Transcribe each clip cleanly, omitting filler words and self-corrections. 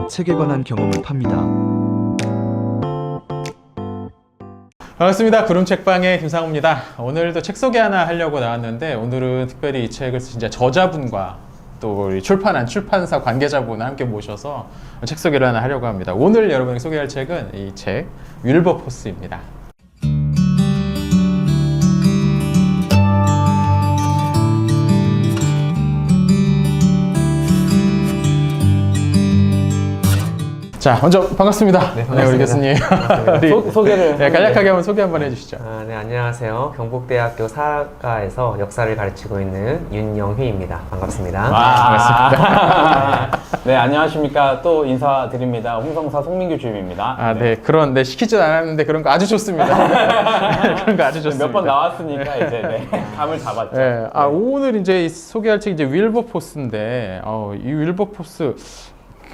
책에 관한 경험을 팝니다. 반갑습니다. 구름책방의 김상우입니다. 오늘도 책 소개 하나 하려고 나왔는데 오늘은 특별히 이 책을 진짜 저자분과 또 우리 출판한 출판사 관계자분을 함께 모셔서 책 소개를 하나 하려고 합니다. 오늘 여러분에게 소개할 책은 이 책 윌버포스입니다. 자, 먼저 반갑습니다. 네, 반갑습니다. 우리 교수님. 우리 소개를 간략하게 한번 소개 한번 해주시죠. 네, 안녕하세요. 경북대학교 사학과에서 역사를 가르치고 있는 윤영휘입니다. 반갑습니다. 반갑습니다. 네, 안녕하십니까. 또 인사드립니다. 홍성사 송민규 주임입니다. 네, 그런, 시키진 않았는데 그런 거 아주 좋습니다. 그런 거 아주 좋습니다. 몇 번 나왔으니까 이제 감을 잡았죠. 네, 오늘 이제 소개할 책이 이제 윌버포스인데, 이 윌버포스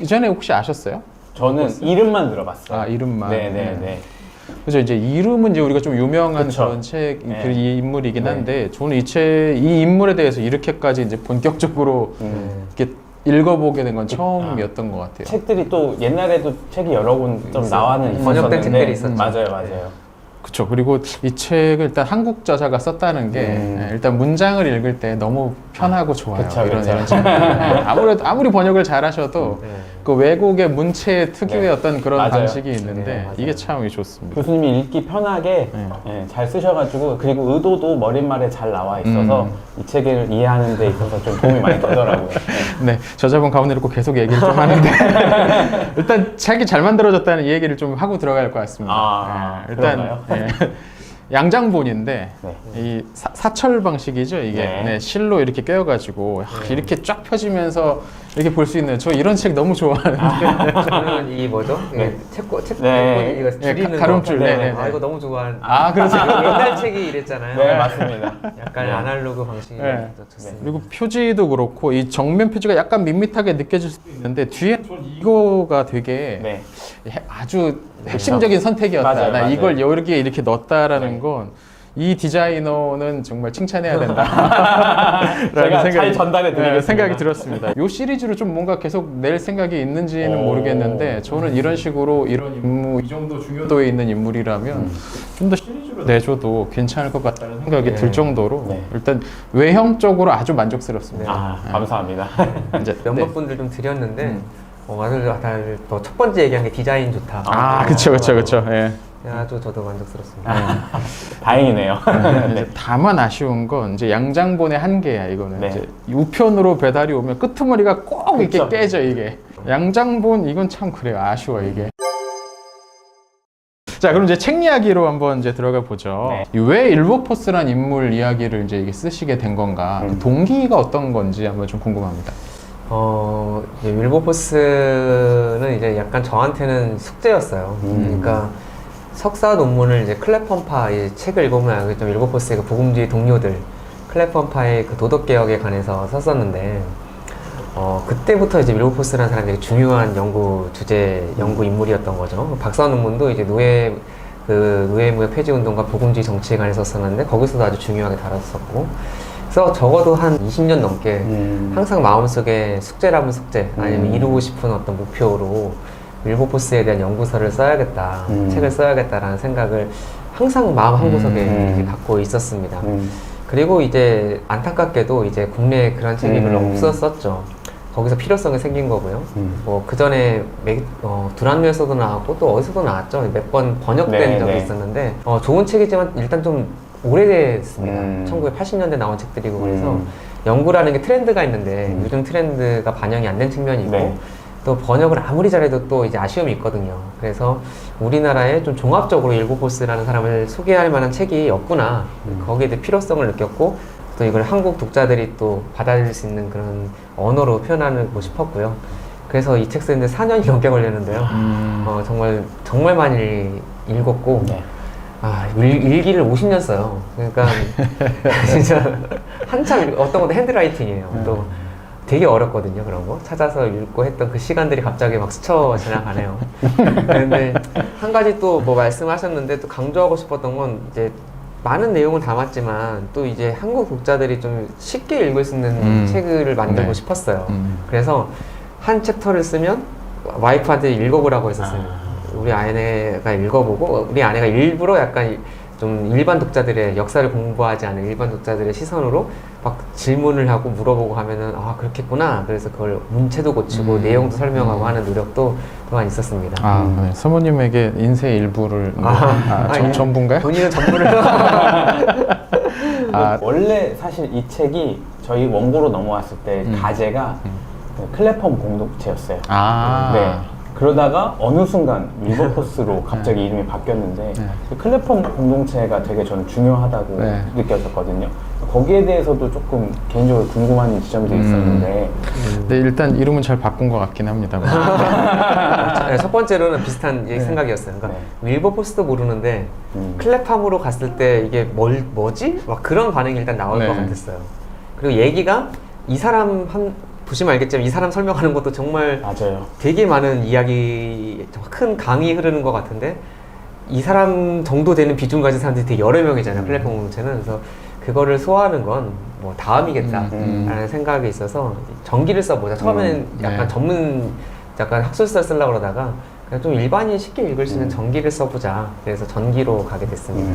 이전에 혹시 아셨어요? 저는 이름만 들어봤어요. 이름만. 네네네. 그죠. 이제 이름은 이제 우리가 좀 유명한 그쵸. 그런 책, 네. 그 인물이긴 네. 한데, 저는 이 인물에 대해서 이렇게까지 이제 본격적으로 이렇게 읽어보게 된 건 처음이었던 것 같아요. 책들이 또 옛날에도 책이 여러 권 좀 나와는 번역된 있었는데, 책들이 있었죠. 맞아요. 그렇죠. 그리고 이 책을 일단 한국 저자가 썼다는 게 일단 문장을 읽을 때 너무 편하고 좋아요. 그쵸. 이런 책. 아무리 번역을 잘하셔도 그 외국의 문체 특유의 네. 어떤 그런 맞아요. 방식이 있는데 네, 맞아요. 이게 참 좋습니다. 교수님이 읽기 편하게 잘 쓰셔가지고, 그리고 의도도 머릿말에 잘 나와 있어서 이 책을 이해하는 데 있어서 좀 도움이 많이 되더라고요. 네, 저자분 가운데로 꼭 계속 얘기를 좀 하는데 일단 책이 잘 만들어졌다는 이 얘기를 좀 하고 들어갈 것 같습니다. 일단 양장본인데 네. 이 사철 방식이죠 이게. 네. 실로 이렇게 꿰어가지고 이렇게 쫙 펴지면서 이렇게 볼 수 있는, 저 이런 책 너무 좋아하는데. 저는 이 뭐죠? 네. 책 네. 이거 줄이는 가름줄. 거. 네. 이거 너무 좋아하는. 그렇죠. 옛날 책이 이랬잖아요. 네, 맞습니다. 약간 아날로그 방식이 네. 좋습니다. 그리고 표지도 그렇고 이 정면 표지가 약간 밋밋하게 느껴질 수도 있는데 뒤에 이거가 되게 네. 아주 핵심적인 선택이었다. 맞아요, 나 맞아요. 이걸 여기에 이렇게 넣었다라는 건 이 디자이너는 정말 칭찬해야 된다. 제가 잘 전달해 드리겠습니다. 생각이 들었습니다. 이 시리즈로 좀 뭔가 계속 낼 생각이 있는지는 모르겠는데 저는 이런 식으로 이런 인물, 이 정도 중요도에 있는 인물이라면 좀 더 시리즈로 내줘도 괜찮을 것 같다는 생각이 들 정도로 일단 외형적으로 아주 만족스럽습니다. 감사합니다. 이제 몇몇 분들 좀 드렸는데 다들 첫 번째 얘기한 게 디자인 좋다. 그렇죠. 예. 아주 저도 만족스럽습니다. 다행이네요. 이제 다만 아쉬운 건 이제 양장본의 한계야 이거는. 네. 이제 우편으로 배달이 오면 끄트머리가 꼭 이렇게 그쵸. 깨져 이게. 양장본 이건 참 그래요. 아쉬워 이게. 자, 그럼 이제 책 이야기로 한번 이제 들어가 보죠. 네. 왜 윌버포스란 인물 이야기를 이제 이게 쓰시게 된 건가? 그 동기가 어떤 건지 한번 좀 궁금합니다. 이제 윌버포스는 이제 약간 저한테는 숙제였어요. 그러니까 석사 논문을 이제 클레펀파 이 책을 읽어보면 알겠지만 윌버포스의 그 복음주의 동료들 클레펀파의 그 도덕개혁에 관해서 썼었는데 그때부터 이제 윌버포스라는 사람이 되게 중요한 연구 주제, 연구 인물이었던 거죠. 박사 논문도 이제 노예무역 폐지운동과 복음주의 정치에 관해서 썼었는데 거기서도 아주 중요하게 다뤘었고, 그래서 적어도 한 20년 넘게 항상 마음속에 숙제라면 숙제, 아니면 이루고 싶은 어떤 목표로 윌버포스에 대한 연구서를 써야겠다, 책을 써야겠다라는 생각을 항상 마음 한구석에 이제 갖고 있었습니다. 그리고 이제 안타깝게도 이제 국내에 그런 책이 별로 없었었죠. 거기서 필요성이 생긴 거고요. 뭐 그 전에 두란노에서도 나왔고 또 어디서도 나왔죠. 몇 번 번역된 적이 있었는데 좋은 책이지만 일단 좀 오래됐습니다. 1980년대 나온 책들이고 그래서 연구라는 게 트렌드가 있는데 요즘 트렌드가 반영이 안 된 측면이 있고 또 번역을 아무리 잘해도 또 이제 아쉬움이 있거든요. 그래서 우리나라에 좀 종합적으로 윌버포스라는 사람을 소개할 만한 책이 없구나. 거기에 대해 필요성을 느꼈고 또 이걸 한국 독자들이 또 받아들일 수 있는 그런 언어로 표현하고 싶었고요. 그래서 이 책 쓰는데 4년이 넘게 걸렸는데요. 정말 많이 읽었고 일기를 50년 써요. 그러니까 진짜 한참 어떤 것도 핸드라이팅이에요. 또 되게 어렵거든요. 그런 거 찾아서 읽고 했던 그 시간들이 갑자기 막 스쳐 지나가네요. 그런데 한 가지 또 뭐 말씀하셨는데 또 강조하고 싶었던 건 이제 많은 내용을 담았지만 또 이제 한국 독자들이 좀 쉽게 읽을 수 있는 책을 만들고 싶었어요. 그래서 한 챕터를 쓰면 와이프한테 읽어보라고 했었어요. 우리 아내가 읽어보고 우리 아내가 일부러 약간 좀 일반 독자들의 역사를 공부하지 않은 일반 독자들의 시선으로 막 질문을 하고 물어보고 하면은 아 그렇겠구나. 그래서 그걸 문체도 고치고 내용도 설명하고 하는 노력도 그동안 있었습니다. 네. 사모님에게 인생 일부를 아니, 전부인가요? 본인은 전부를 원래 사실 이 책이 저희 원고로 넘어왔을 때 가제가 그 클레펌 공동체였어요. 네. 그러다가 어느 순간 윌버포스로 갑자기 이름이 바뀌었는데 그 클레펌 공동체가 되게 저는 중요하다고 느꼈었거든요. 거기에 대해서도 조금 개인적으로 궁금한 지점도 있었는데 네, 일단 이름은 잘 바꾼 것 같긴 합니다만. 첫 번째로는 비슷한 생각이었어요. 그러니까 윌버포스도 모르는데 클레팜으로 갔을 때 이게 뭐지? 막 그런 반응이 일단 나올 것 같았어요. 그리고 얘기가 이 사람 보시면 알겠지만 이 사람 설명하는 것도 정말 맞아요. 되게 많은 이야기, 큰 강이 흐르는 것 같은데 이 사람 정도 되는 비중 가진 사람들이 되게 여러 명이잖아요. 플랫폼 공동체는. 그래서 그거를 소화하는 건 뭐 다음이겠다라는 생각이 있어서 전기를 써보자. 처음에는 약간 전문, 약간 학술서 쓰려고 그러다가 그냥 좀 일반인이 쉽게 읽을 수 있는 전기를 써보자. 그래서 전기로 가게 됐습니다.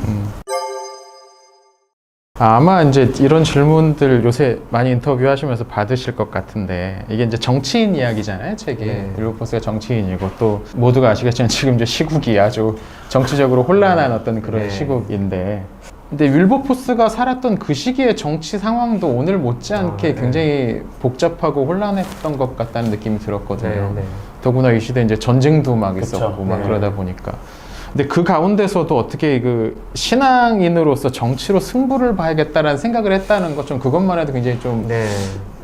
아마 이제 이런 질문들 요새 많이 인터뷰하시면서 받으실 것 같은데 이게 이제 정치인 이야기잖아요, 책에. 윌버포스가 정치인이고 또 모두가 아시겠지만 지금 이제 시국이 아주 정치적으로 혼란한 어떤 그런 시국인데 근데 윌버포스가 살았던 그 시기의 정치 상황도 오늘 못지않게 굉장히 복잡하고 혼란했던 것 같다는 느낌이 들었거든요. 더구나 이 시대에 이제 전쟁도 막 있었고 막 그러다 보니까. 근데 그 가운데서도 어떻게 그 신앙인으로서 정치로 승부를 봐야겠다라는 생각을 했다는 것 좀 그것만 해도 굉장히 좀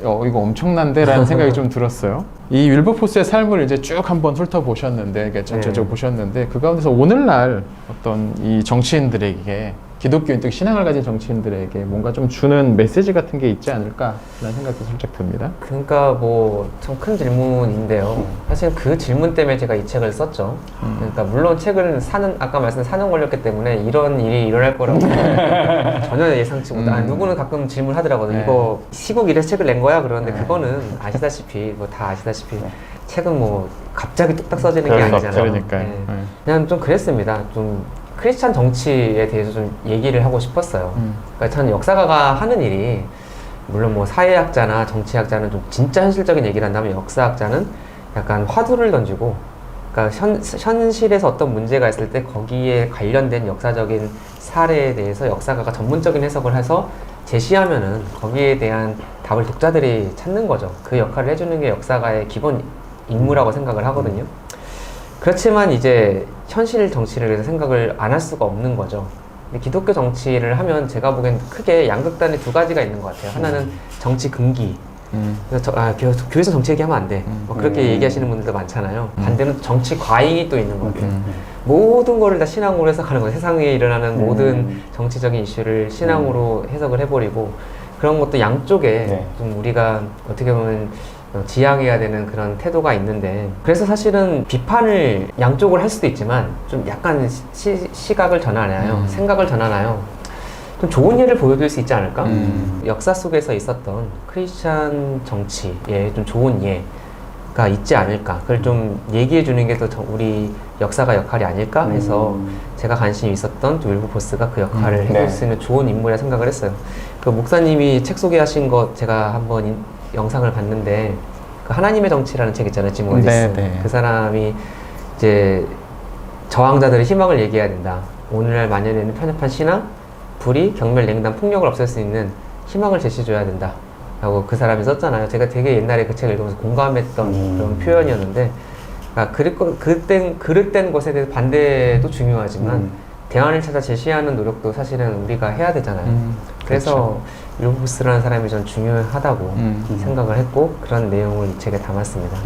이거 엄청난데라는 생각이 좀 들었어요. 이 윌버포스의 삶을 이제 쭉 한번 훑어보셨는데 전체적으로 보셨는데 그 가운데서 오늘날 어떤 이 정치인들에게 기독교인 즉 신앙을 가진 정치인들에게 뭔가 좀 주는 메시지 같은 게 있지 않을까라는 생각도 살짝 듭니다. 그러니까 뭐 참 큰 질문인데요. 사실 그 질문 때문에 제가 이 책을 썼죠. 그러니까 물론 책을 아까 말씀드린 4년 걸렸기 때문에 이런 일이 일어날 거라고 전혀 예상치 못한. 누구는 가끔 질문하더라고요. 이거 시국 이래서 책을 낸 거야? 그러는데 그거는 아시다시피 뭐 다 아시다시피 책은 뭐 갑자기 뚝딱 써지는 게 아니잖아요. 그러니까요. 그냥 좀 그랬습니다. 좀 크리스찬 정치에 대해서 좀 얘기를 하고 싶었어요. 그러니까 저는 역사가가 하는 일이 물론 뭐 사회학자나 정치학자는 좀 진짜 현실적인 얘기를 한다면 역사학자는 약간 화두를 던지고 그러니까 현실에서 어떤 문제가 있을 때 거기에 관련된 역사적인 사례에 대해서 역사가가 전문적인 해석을 해서 제시하면은 거기에 대한 답을 독자들이 찾는 거죠. 그 역할을 해주는 게 역사가의 기본 임무라고 생각을 하거든요. 그렇지만 이제 현실 정치를 위해서 생각을 안 할 수가 없는 거죠. 근데 기독교 정치를 하면 제가 보기엔 크게 양극단의 두 가지가 있는 것 같아요. 하나는 정치 금기. 그래서 교회에서 정치 얘기하면 안 돼. 뭐 그렇게 얘기하시는 분들도 많잖아요. 반대는 정치 과잉이 또 있는 것 같아요. 모든 거를 다 신앙으로 해석하는 거예요. 세상에 일어나는 모든 정치적인 이슈를 신앙으로 해석을 해버리고 그런 것도 양쪽에 좀 우리가 어떻게 보면 지향해야 되는 그런 태도가 있는데 그래서 사실은 비판을 양쪽으로 할 수도 있지만 좀 약간 시각을 전하나요? 생각을 전하나요? 좀 좋은 예를 보여드릴 수 있지 않을까? 역사 속에서 있었던 크리스찬 정치의 좀 좋은 예가 있지 않을까? 그걸 좀 얘기해 주는 게 또 우리 역사가 역할이 아닐까 해서 제가 관심이 있었던 윌버포스가 그 역할을 해줄 수 있는 좋은 인물이라 생각을 했어요. 그 목사님이 책 소개하신 거 제가 한번 영상을 봤는데 그 하나님의 정치라는 책 있잖아요. 지금 어디 있어? 그 사람이 이제 저항자들의 희망을 얘기해야 된다. 오늘날 만연되는 편협한 신앙, 불의, 경멸, 냉담, 폭력을 없앨 수 있는 희망을 제시해줘야 된다. 라고 그 사람이 썼잖아요. 제가 되게 옛날에 그 책을 읽으면서 공감했던 그런 표현이었는데 그러니까 그릇된 것에 대해서 반대도 중요하지만 대안을 찾아 제시하는 노력도 사실은 우리가 해야 되잖아요. 그래서 윌버포스라는 사람이 전 중요하다고 생각을 했고 그런 내용을 이 책에 담았습니다.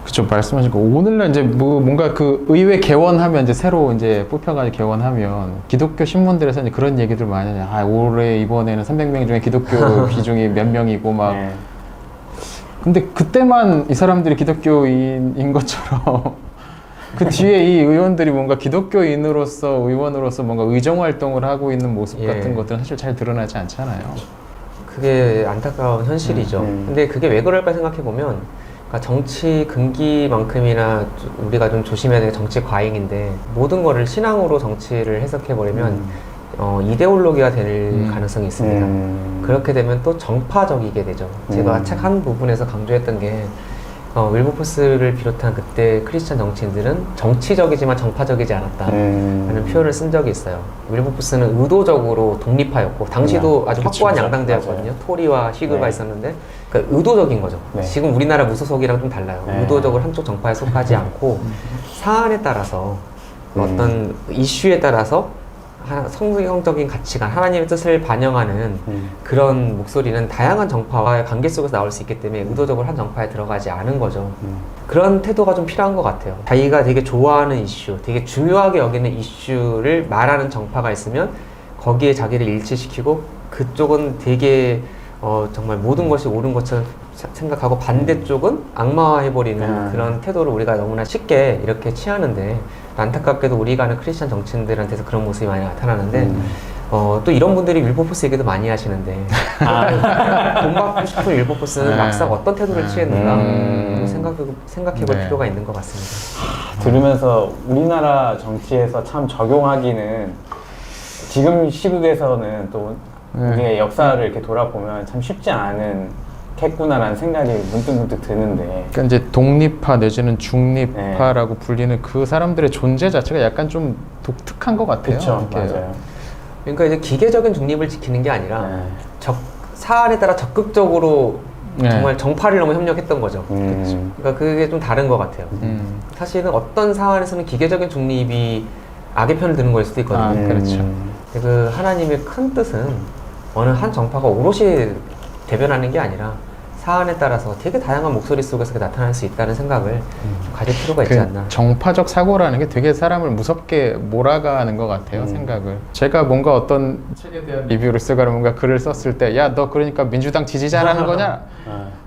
그렇죠. 말씀하신 거 오늘날 이제 뭔가 그 의회 개원하면 이제 새로 이제 뽑혀가지고 개원하면 기독교 신문들에서 이제 그런 얘기들 많이 하냐. 올해 이번에는 300명 중에 기독교 비중이 몇 명이고 막. 근데 그때만 이 사람들이 기독교인인 것처럼 그 뒤에 이 의원들이 뭔가 기독교인으로서 의원으로서 뭔가 의정 활동을 하고 있는 모습 같은 것들은 사실 잘 드러나지 않잖아요. 그게 안타까운 현실이죠. 근데 그게 왜 그럴까 생각해 보면 그러니까 정치 금기만큼이나 우리가 좀 조심해야 되는 정치 과잉인데 모든 거를 신앙으로 정치를 해석해버리면 이데올로기가 될 가능성이 있습니다. 그렇게 되면 또 정파적이게 되죠. 제가 책 한 부분에서 강조했던 게 윌버포스를 비롯한 그때 크리스찬 정치인들은 정치적이지만 정파적이지 않았다라는 표현을 쓴 적이 있어요. 윌버포스는 의도적으로 독립파였고 당시도 아주 그쵸, 확고한 그쵸. 양당제였거든요. 맞아요. 토리와 희그가 네. 있었는데 그러니까 의도적인 거죠. 네. 지금 우리나라 무소속이랑 좀 달라요. 네. 의도적으로 한쪽 정파에 속하지 않고 사안에 따라서 어떤 이슈에 따라서 성경적인 가치관, 하나님의 뜻을 반영하는 그런 목소리는 다양한 정파와의 관계 속에서 나올 수 있기 때문에 의도적으로 한 정파에 들어가지 않은 거죠. 그런 태도가 좀 필요한 것 같아요. 자기가 되게 좋아하는 이슈, 되게 중요하게 여기는 이슈를 말하는 정파가 있으면 거기에 자기를 일치시키고 그쪽은 되게 정말 모든 것이 옳은 것처럼 생각하고 반대쪽은 악마화해버리는 그런 태도를 우리가 너무나 쉽게 이렇게 취하는데 안타깝게도 우리가 아는 크리스찬 정치인들한테서 그런 모습이 많이 나타나는데 또 이런 분들이 윌버포스 얘기도 많이 하시는데 본받고 싶은 윌버포스는 막상 어떤 태도를 취했는가 생각해볼 네. 필요가 있는 것 같습니다. 들으면서 우리나라 정치에서 참 적용하기는 지금 시국에서는 또 우리의 역사를 이렇게 돌아보면 참 쉽지 않은 겠구나라는 생각이 문득문득 드는데 그러니까 이제 독립파 내지는 중립파라고 불리는 그 사람들의 존재 자체가 약간 좀 독특한 것 같아요. 그렇죠, 이렇게. 맞아요. 그러니까 이제 기계적인 중립을 지키는 게 아니라 네. 사안에 따라 적극적으로 네. 정말 정파를 너무 협력했던 거죠. 그러니까 그게 좀 다른 것 같아요. 사실은 어떤 사안에서는 기계적인 중립이 악의 편을 드는 거일 수도 있거든요. 아, 그렇죠. 그 하나님의 큰 뜻은 어느 한 정파가 오롯이 대변하는 게 아니라 사안에 따라서 되게 다양한 목소리 속에서 나타날 수 있다는 생각을 좀 가질 필요가 있지 않나. 정파적 사고라는 게 되게 사람을 무섭게 몰아가는 것 같아요. 생각을. 제가 뭔가 어떤 책에 대한 리뷰를 쓰거나 뭔가 글을 썼을 때 야 너 그러니까 민주당 지지자라는 거냐?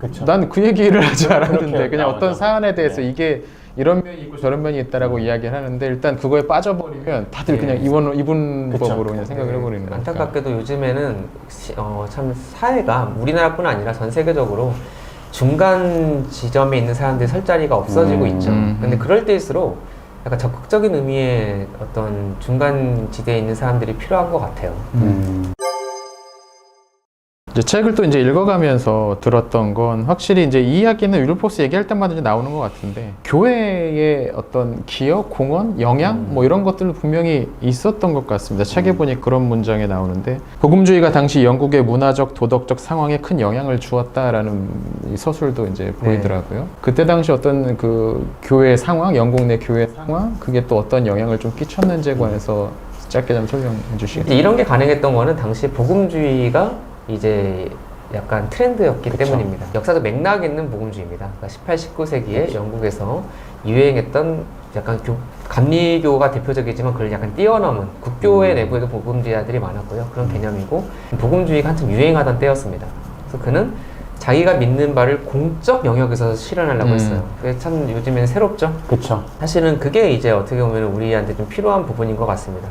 그렇죠. 난 그 얘기를 하지 않았는데 그렇게 그냥 어떤 나오죠. 사안에 대해서 네. 이게 이런 면이 있고 저런 면이 있다라고 이야기를 하는데 일단 그거에 빠져버리면 다들 네. 그냥 이분 그쵸. 법으로 그냥 생각을 해버리는 거니까. 안타깝게도 요즘에는 참 사회가 우리나라뿐 아니라 전 세계적으로 중간 지점에 있는 사람들이 설 자리가 없어지고 있죠. 근데 그럴 때일수록 약간 적극적인 의미의 어떤 중간 지대에 있는 사람들이 필요한 것 같아요. 이제 책을 또 이제 읽어가면서 들었던 건 확실히 이제 이 이야기는 윌버포스 얘기할 때마다 이제 나오는 것 같은데 교회의 어떤 기여, 공헌, 영향 뭐 이런 것들은 분명히 있었던 것 같습니다. 책에 보니 그런 문장이 나오는데 복음주의가 당시 영국의 문화적, 도덕적 상황에 큰 영향을 주었다라는 이 서술도 이제 보이더라고요. 그때 당시 어떤 그 교회 상황, 영국 내 교회 상황 그게 또 어떤 영향을 좀 끼쳤는지에 관해서 짧게 좀 설명해 주시겠어요? 이런 게 가능했던 거는 당시 복음주의가 이제 약간 트렌드였기 때문입니다. 역사적 맥락 있는 복음주의입니다. 그러니까 18, 19세기에 영국에서 유행했던 약간 감리교가 대표적이지만 그걸 약간 뛰어넘은 국교회 내부에도 복음주의자들이 많았고요. 그런 개념이고 복음주의가 한참 유행하던 때였습니다. 그래서 그는 자기가 믿는 바를 공적 영역에서 실현하려고 했어요. 그게 참 요즘에는 새롭죠. 그렇죠. 사실은 그게 이제 어떻게 보면 우리한테 좀 필요한 부분인 것 같습니다.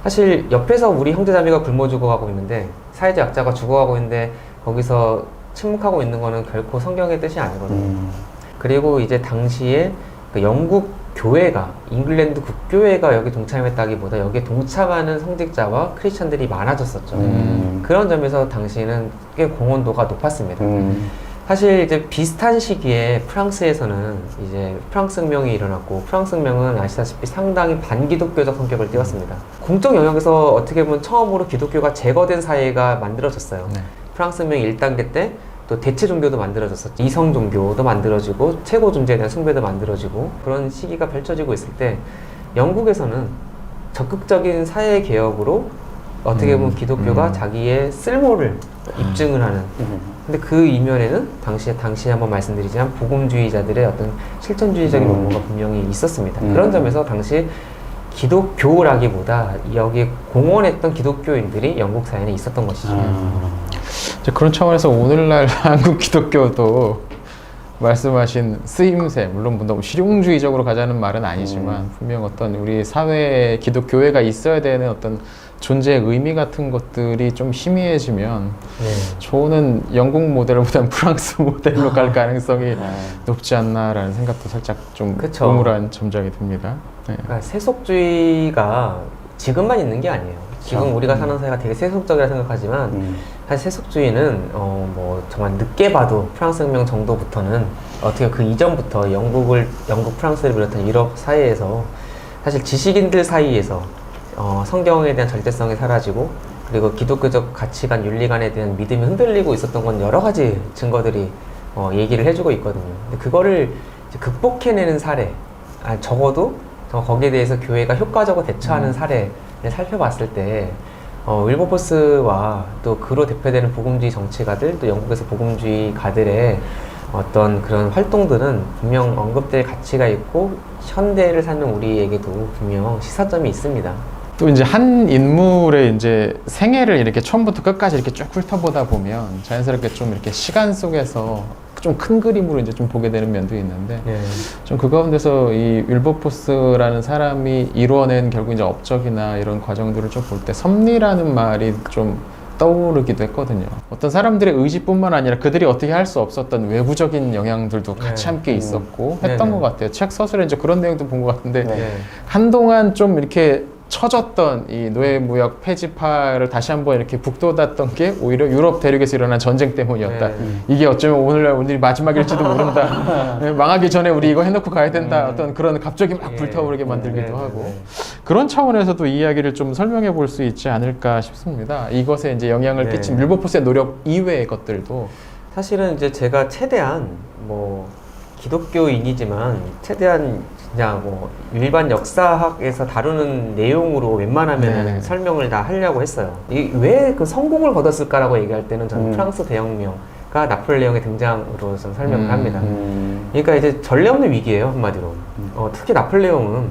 사실 옆에서 우리 형제자매가 굶어 죽어가고 있는데 사회적 약자가 죽어가고 있는데 거기서 침묵하고 있는 거는 결코 성경의 뜻이 아니거든요. 그리고 이제 당시에 그 영국 교회가 잉글랜드 국교회가 여기 동참했다기보다 여기에 동참하는 성직자와 크리스천들이 많아졌었죠. 그런 점에서 당시에는 꽤 공헌도가 높았습니다. 사실 이제 비슷한 시기에 프랑스에서는 이제 프랑스 혁명이 일어났고 프랑스 혁명은 아시다시피 상당히 반기독교적 성격을 띄었습니다. 공적 영역에서 어떻게 보면 처음으로 기독교가 제거된 사회가 만들어졌어요. 네. 프랑스 혁명 1단계 때 또 대체 종교도 만들어졌었죠. 이성 종교도 만들어지고 최고 존재에 대한 숭배도 만들어지고 그런 시기가 펼쳐지고 있을 때 영국에서는 적극적인 사회 개혁으로 어떻게 보면 기독교가 자기의 쓸모를 입증을 하는 근데 그 이면에는 당시에 한번 말씀드리지만 복음주의자들의 어떤 실천주의적인 면모가 분명히 있었습니다. 그런 점에서 당시 기독교라기보다 여기에 공헌했던 기독교인들이 영국 사회에 있었던 것이죠. 이제 그런 차원에서 오늘날 한국 기독교도 말씀하신 쓰임새, 물론 너무 실용주의적으로 가자는 말은 아니지만 분명 어떤 우리 사회에 기독교회가 있어야 되는 어떤 존재의 의미 같은 것들이 좀 희미해지면 네. 저는 영국 모델보다는 프랑스 모델로 갈 가능성이 높지 않나라는 생각도 살짝 좀 그쵸. 우물한 점작이 듭니다. 네. 그러니까 세속주의가 지금만 있는 게 아니에요. 지금 우리가 사는 사회가 되게 세속적이라 생각하지만 사실 세속주의는 뭐 정말 늦게 봐도 프랑스 혁명 정도부터는 어떻게 그 이전부터 영국 프랑스를 비롯한 유럽 사회에서 사실 지식인들 사이에서 성경에 대한 절대성이 사라지고 그리고 기독교적 가치관, 윤리관에 대한 믿음이 흔들리고 있었던 건 여러 가지 증거들이 얘기를 해주고 있거든요. 근데 그거를 이제 극복해내는 사례, 적어도 거기에 대해서 교회가 효과적으로 대처하는 사례를 살펴봤을 때 윌버포스와 또 그로 대표되는 복음주의 정치가들, 또 영국에서 복음주의가들의 어떤 그런 활동들은 분명 언급될 가치가 있고 현대를 사는 우리에게도 분명 시사점이 있습니다. 또 이제 한 인물의 이제 생애를 이렇게 처음부터 끝까지 이렇게 쭉 훑어보다 보면 자연스럽게 좀 이렇게 시간 속에서 좀 큰 그림으로 이제 좀 보게 되는 면도 있는데 네. 좀 그 가운데서 이 윌버포스라는 사람이 이루어낸 결국 이제 업적이나 이런 과정들을 좀 볼 때 섭리라는 말이 좀 떠오르기도 했거든요. 어떤 사람들의 의지뿐만 아니라 그들이 어떻게 할 수 없었던 외부적인 영향들도 같이 네. 함께 있었고 했던 네네. 것 같아요. 책 서술에 이제 그런 내용도 본 것 같은데 네. 한동안 좀 이렇게 처졌던 이 노예무역 폐지파를 다시 한번 이렇게 북돋았던 게 오히려 유럽 대륙에서 일어난 전쟁 때문이었다. 네. 이게 어쩌면 오늘이 마지막일지도 모른다. 네, 망하기 전에 우리 이거 해놓고 가야 된다. 어떤 그런 갑자기 막 불타오르게 만들기도 하고 그런 차원에서도 이 이야기를 좀 설명해 볼 수 있지 않을까 싶습니다. 이것에 이제 영향을 네. 끼친 윌버포스의 노력 이외의 것들도 사실은 이제 제가 최대한 뭐 기독교인이지만 최대한 그냥 뭐 일반 역사학에서 다루는 내용으로 웬만하면 네. 설명을 다 하려고 했어요. 왜 그 성공을 거뒀을까라고 얘기할 때는 저는 프랑스 대혁명과 나폴레옹의 등장으로 좀 설명을 합니다. 그러니까 이제 전례 없는 위기예요, 한마디로. 특히 나폴레옹은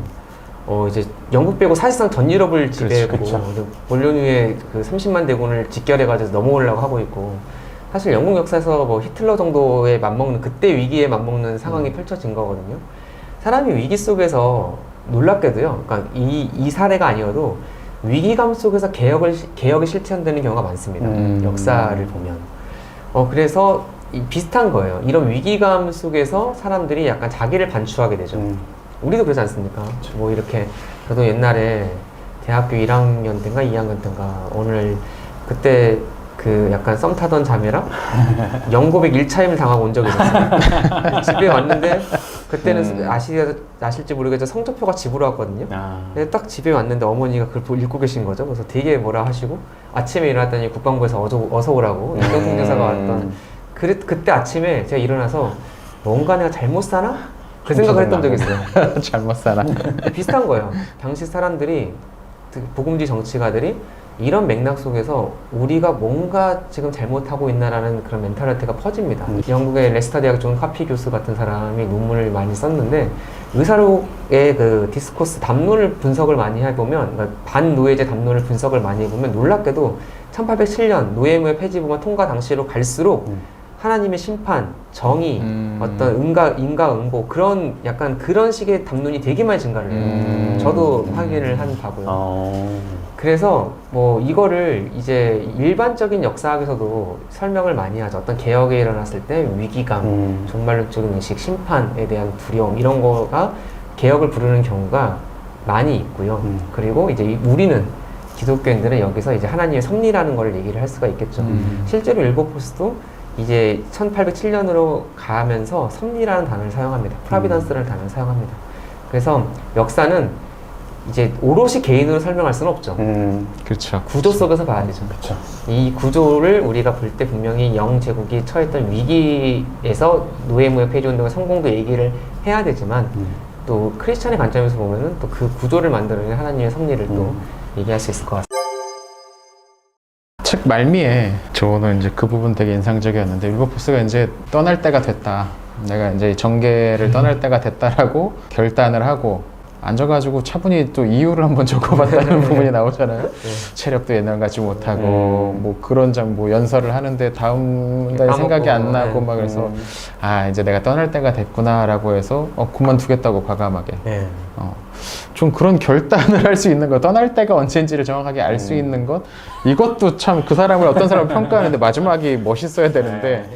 이제 영국 빼고 사실상 전 유럽을 지배했고 본련후에 그 30만 대군을 직결해가지고 넘어오려고 하고 있고 사실 영국 역사에서 뭐 히틀러 정도에 맞먹는 그때 위기에 맞먹는 상황이 펼쳐진 거거든요. 사람이 위기 속에서 놀랍게도요. 그러니까 이 사례가 아니어도 위기감 속에서 개혁이 실천되는 경우가 많습니다. 역사를 보면. 그래서 비슷한 거예요. 이런 위기감 속에서 사람들이 약간 자기를 반추하게 되죠. 우리도 그러지 않습니까? 뭐 이렇게 저도 옛날에 대학교 1학년 때인가 2학년 때인가 오늘 그때 그 약간 썸 타던 자매랑 영고백 1차임을 당하고 온 적이 있었어요. 집에 왔는데 그때는 아실지 모르겠지만 성적표가 집으로 왔거든요. 근데 딱 집에 왔는데 어머니가 그걸 읽고 계신 거죠. 그래서 되게 뭐라 하시고 아침에 일어났더니 국방부에서 어서 오라고 인경통제사가 왔던 그때 아침에 제가 일어나서 뭔가 내가 잘못 사나? 그 생각을 했던 적이 있어요. 잘못 사나. 비슷한 거예요. 당시 사람들이 복음주의 정치가들이 이런 맥락 속에서 우리가 뭔가 지금 잘못하고 있나라는 그런 멘탈리티가 퍼집니다. 영국의 레스터 대학 존 카피 교수 같은 사람이 논문을 많이 썼는데 의사록의 그 디스코스 담론을 분석을 많이 해보면 그러니까 반노예제 담론을 분석을 많이 해보면 놀랍게도 1807년 노예무역 폐지법안 통과 당시로 갈수록 하나님의 심판, 정의, 어떤 인과응보 그런 약간 그런 식의 담론이 되게 많이 증가를 해요. 저도 확인을 한 바고요. 그래서 뭐 이거를 이제 일반적인 역사학에서도 설명을 많이 하죠. 어떤 개혁이 일어났을 때 위기감, 종말론적인 의식, 심판에 대한 두려움 이런 거가 개혁을 부르는 경우가 많이 있고요. 그리고 이제 우리는 기독교인들은 여기서 이제 하나님의 섭리라는 걸 얘기를 할 수가 있겠죠. 실제로 윌버포스도 이제 1807년으로 가면서 섭리라는 단어를 사용합니다. 프라비던스라는 단어를 사용합니다. 그래서 역사는 이제 오롯이 개인으로 설명할 수는 없죠. 그렇죠. 구조 속에서 봐야 되죠. 그렇죠. 이 구조를 우리가 볼 때 분명히 영제국이 처했던 위기에서 노예무역 폐지 운동의 성공도 얘기를 해야 되지만 또 크리스찬의 관점에서 보면은 또 그 구조를 만들어낸 하나님의 섭리를 또 얘기할 수 있을 것 같습니다. 책 말미에 저는 이제 그 부분 되게 인상적이었는데 윌버포스가 이제 떠날 때가 됐다. 내가 이제 정계를 떠날 때가 됐다라고 결단을 하고 앉아가지고 차분히 또 이유를 한번 적어봤다는 부분이 나오잖아요. 체력도 옛날 같지 못하고 뭐 그런 뭐 연설을 하는데 다음 날 생각이 안 나고 막 그래서 아 이제 내가 떠날 때가 됐구나라고 해서 그만두겠다고 과감하게. 좀 그런 결단을 할 수 있는 것, 떠날 때가 언제인지를 정확하게 알 수 있는 것, 이것도 참 그 사람을 어떤 사람을 평가하는데 마지막이 멋있어야 되는데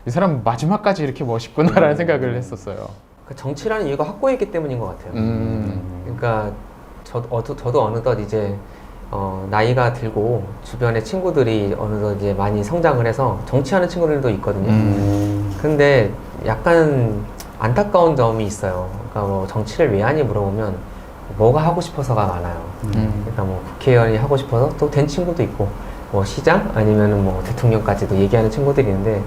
이 사람 마지막까지 이렇게 멋있구나라는 생각을 했었어요. 정치라는 이유가 확고했기 때문인 것 같아요. 그러니까 저도 어느덧 이제 나이가 들고 주변에 친구들이 어느덧 이제 많이 성장을 해서 정치하는 친구들도 있거든요. 근데 약간 안타까운 점이 있어요. 그러니까 뭐 정치를 왜 하니 물어보면 뭐가 하고 싶어서가 많아요. 그러니까 뭐 국회의원이 하고 싶어서 또 된 친구도 있고, 뭐 시장 아니면은 뭐 대통령까지도 얘기하는 친구들이 있는데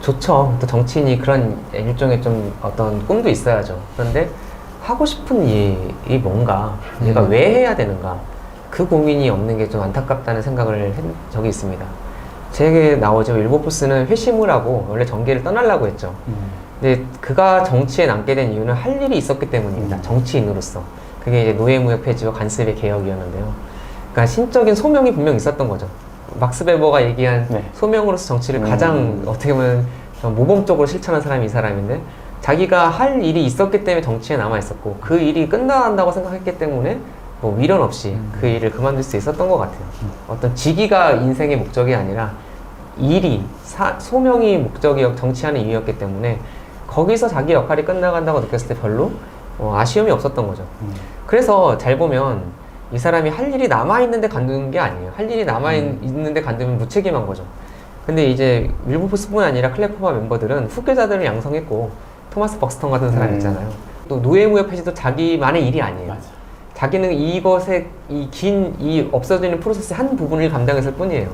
좋죠. 또 정치인이 그런 일종의 좀 어떤 꿈도 있어야죠. 그런데 하고 싶은 일이 뭔가, 내가 왜 해야 되는가, 그 고민이 없는 게 좀 안타깝다는 생각을 한 적이 있습니다. 책에 나오죠. 윌버포스는 회심을 하고 원래 정계를 떠나려고 했죠. 근데 그가 정치에 남게 된 이유는 할 일이 있었기 때문입니다. 정치인으로서. 그게 이제 노예무역 폐지와 관습의 개혁이었는데요. 그러니까 신적인 소명이 분명 있었던 거죠. 막스 베버가 얘기한 소명으로서 정치를 가장 어떻게 보면 모범적으로 실천한 사람이 이 사람인데, 자기가 할 일이 있었기 때문에 정치에 남아 있었고, 그 일이 끝난다고 생각했기 때문에 뭐 미련 없이 그 일을 그만둘 수 있었던 것 같아요. 어떤 직위가 인생의 목적이 아니라 일이 소명이 목적이 정치하는 이유였기 때문에 거기서 자기 역할이 끝나간다고 느꼈을 때 별로 아쉬움이 없었던 거죠. 그래서 잘 보면 이 사람이 할 일이 남아있는데 간두는 게 아니에요. 할 일이 남아있는데 간두면 무책임한 거죠. 근데 이제 윌버포스뿐 아니라 클레퍼마 멤버들은 후계자들을 양성했고, 토마스 벅스턴 같은 사람 있잖아요. 또 노예무역 폐지도 자기만의 일이 아니에요. 맞아. 자기는 이것의 이 없어지는 프로세스의 한 부분을 감당했을 뿐이에요.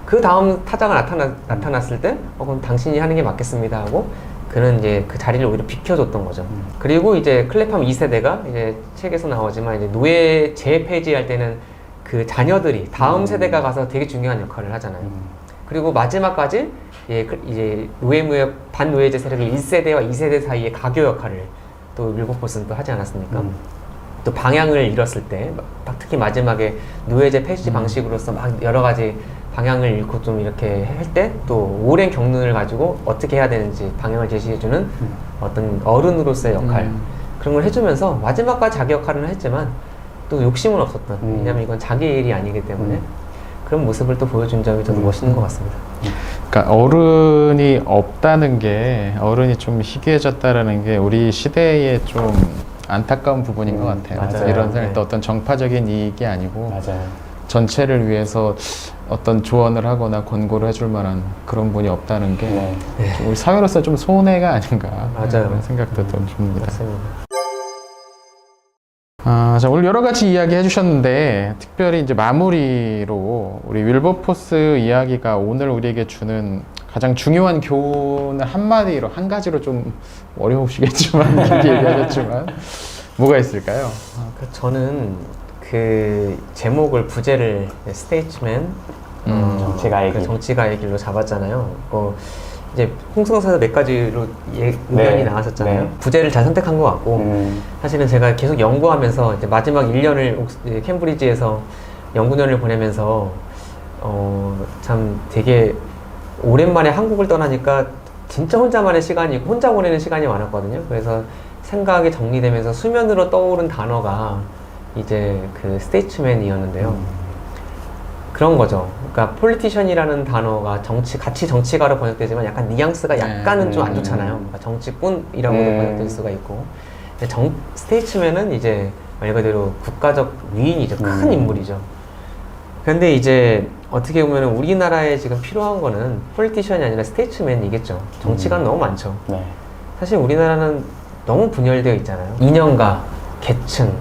그 다음 타자가 나타났을 때 그럼 당신이 하는 게 맞겠습니다 하고 그는 이제 그 자리를 오히려 비켜줬던 거죠. 그리고 이제 클레팜 2세대가 이제 책에서 나오지만 이제 노예 재폐지할 때는 그 자녀들이 다음 세대가 가서 되게 중요한 역할을 하잖아요. 그리고 마지막까지 이제 노예무역 반노예제 세력의 1세대와 2세대 사이의 가교 역할을 또 윌버포스는 또 하지 않았습니까? 또 방향을 잃었을 때, 특히 마지막에 노예제 폐지 방식으로서 막 여러 가지 방향을 잃고 좀 이렇게 할 때 또 오랜 경륜을 가지고 어떻게 해야 되는지 방향을 제시해주는 어떤 어른으로서의 역할, 그런 걸 해주면서 마지막까지 자기 역할은 했지만 또 욕심은 없었던, 왜냐면 이건 자기 일이 아니기 때문에 그런 모습을 또 보여준 점이 저도 멋있는 것 같습니다. 그러니까 어른이 없다는 게, 어른이 좀 희귀해졌다라는 게 우리 시대의 좀 안타까운 부분인 것 같아요. 맞아요. 이런 생각, 또 어떤 정파적인 이익이 아니고 맞아요. 전체를 위해서 어떤 조언을 하거나 권고를 해줄 만한 그런 분이 없다는 게 좀 우리 사회로서 좀 손해가 아닌가, 그런 생각도 좀 듭니다. 맞습니다. 자, 오늘 여러 가지 이야기 해주셨는데, 특별히 이제 마무리로 우리 윌버포스 이야기가 오늘 우리에게 주는 가장 중요한 교훈을 한마디로, 한 가지로, 좀 어려우시겠지만 길게 얘기하셨지만 뭐가 있을까요? 저는 그 제목을, 부제를 스테이츠맨, 정치가의 길. 정치가의 길로 잡았잖아요. 이제 홍성사에서 몇 가지로 의견이 나왔었잖아요. 부제를 잘 선택한 것 같고, 사실은 제가 계속 연구하면서 이제 마지막 1년을 캠브리지에서 연구년을 보내면서 참 되게 오랜만에 한국을 떠나니까 진짜 혼자만의 시간이 있고 혼자 보내는 시간이 많았거든요. 그래서 생각이 정리되면서 수면으로 떠오른 단어가 이제 그 스테이츠맨이었는데요. 그런 거죠. 그러니까 폴리티션이라는 단어가 같이 정치가로 번역되지만 약간 뉘앙스가 약간은 좀 안 좋잖아요. 그러니까 정치꾼이라고도 번역될 수가 있고. 근데 스테이츠맨은 이제 말 그대로 국가적 위인이죠. 큰 인물이죠. 근데 이제 어떻게 보면 우리나라에 지금 필요한 거는 폴리티션이 아니라 스테이츠맨이겠죠. 정치가는 너무 많죠. 사실 우리나라는 너무 분열되어 있잖아요. 이념가, 계층,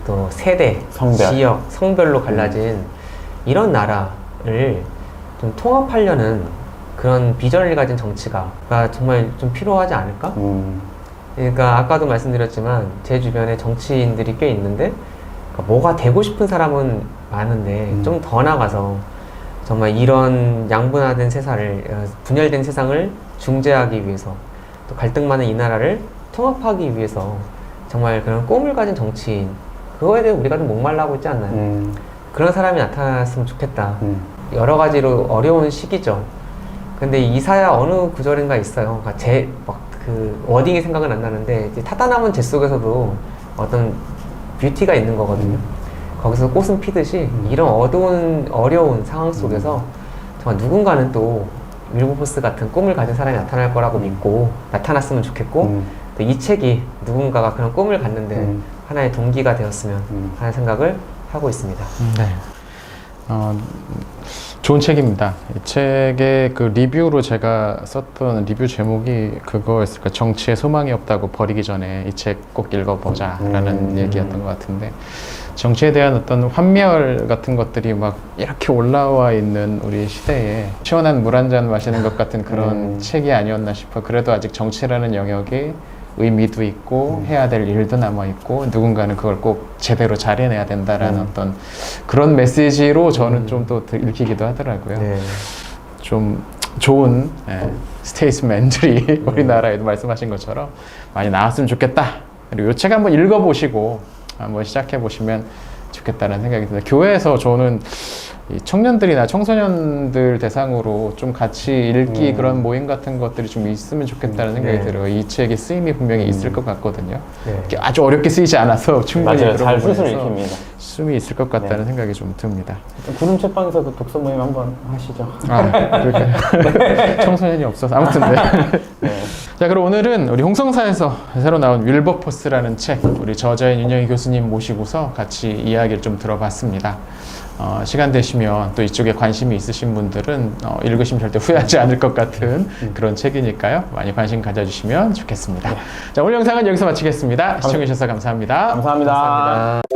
또 세대, 성별. 지역, 성별로 갈라진 이런 나라를 좀 통합하려는 그런 비전을 가진 정치가가 정말 좀 필요하지 않을까? 그러니까 아까도 말씀드렸지만 제 주변에 정치인들이 꽤 있는데, 그러니까 뭐가 되고 싶은 사람은 많은데 좀 더 나가서 정말 이런 양분화된 분열된 세상을 중재하기 위해서, 또 갈등 많은 이 나라를 통합하기 위해서 정말 그런 꿈을 가진 정치인, 그거에 대해 우리가 좀 목말라하고 있지 않나요? 그런 사람이 나타났으면 좋겠다. 여러 가지로 어려운 시기죠. 근데 이사야 어느 구절인가 있어요. 그러니까 그 워딩이 생각은 안 나는데, 이제 타다남은 재 속에서도 어떤 뷰티가 있는 거거든요. 거기서 꽃은 피듯이 이런 어려운 상황 속에서 정말 누군가는 또 윌버포스 같은 꿈을 가진 사람이 나타날 거라고 믿고 나타났으면 좋겠고, 또 이 책이 누군가가 그런 꿈을 갖는데 하나의 동기가 되었으면 하는 생각을 하고 있습니다. 네. 좋은 책입니다. 이 책의 그 리뷰로 제가 썼던 리뷰 제목이 그거였을 거예요. 정치에 소망이 없다고 버리기 전에 이 책 꼭 읽어보자 라는 얘기였던 것 같은데, 정치에 대한 어떤 환멸 같은 것들이 막 이렇게 올라와 있는 우리 시대에 시원한 물 한 잔 마시는 것 같은 그런 책이 아니었나 싶어. 그래도 아직 정치라는 영역이 의미도 있고 해야 될 일도 남아있고 누군가는 그걸 꼭 제대로 잘 해내야 된다라는 어떤 그런 메시지로 저는 좀 또 읽히기도 하더라고요. 네. 좀 좋은 스테이트맨들이 우리나라에도 말씀하신 것처럼 많이 나왔으면 좋겠다. 그리고 이 책 한번 읽어보시고 한번 시작해보시면 좋겠다는 생각이 듭니다. 교회에서 저는 이 청년들이나 청소년들 대상으로 좀 같이 읽기 그런 모임 같은 것들이 좀 있으면 좋겠다는 생각이 들어요. 이 책의 쓰임이 분명히 있을 것 같거든요. 이렇게 아주 어렵게 쓰이지 않아서 충분히 맞아요. 그런 잘 스스로 부분에서 읽힙니다. 쓰임이 있을 것 같다는 생각이 좀 듭니다. 구름 책방에서도 독서 모임 한번 하시죠. 그러니까요. 청소년이 없어서 아무튼 네. 자, 그럼 오늘은 우리 홍성사에서 새로 나온 윌버포스라는 책, 우리 저자인 윤영희 교수님 모시고서 같이 이야기를 좀 들어봤습니다. 시간 되시면 또 이쪽에 관심이 있으신 분들은 읽으시면 절대 후회하지 않을 것 같은 그런 책이니까요. 많이 관심 가져주시면 좋겠습니다. 자, 오늘 영상은 여기서 마치겠습니다. 시청해주셔서 감사합니다. 감사합니다. 감사합니다.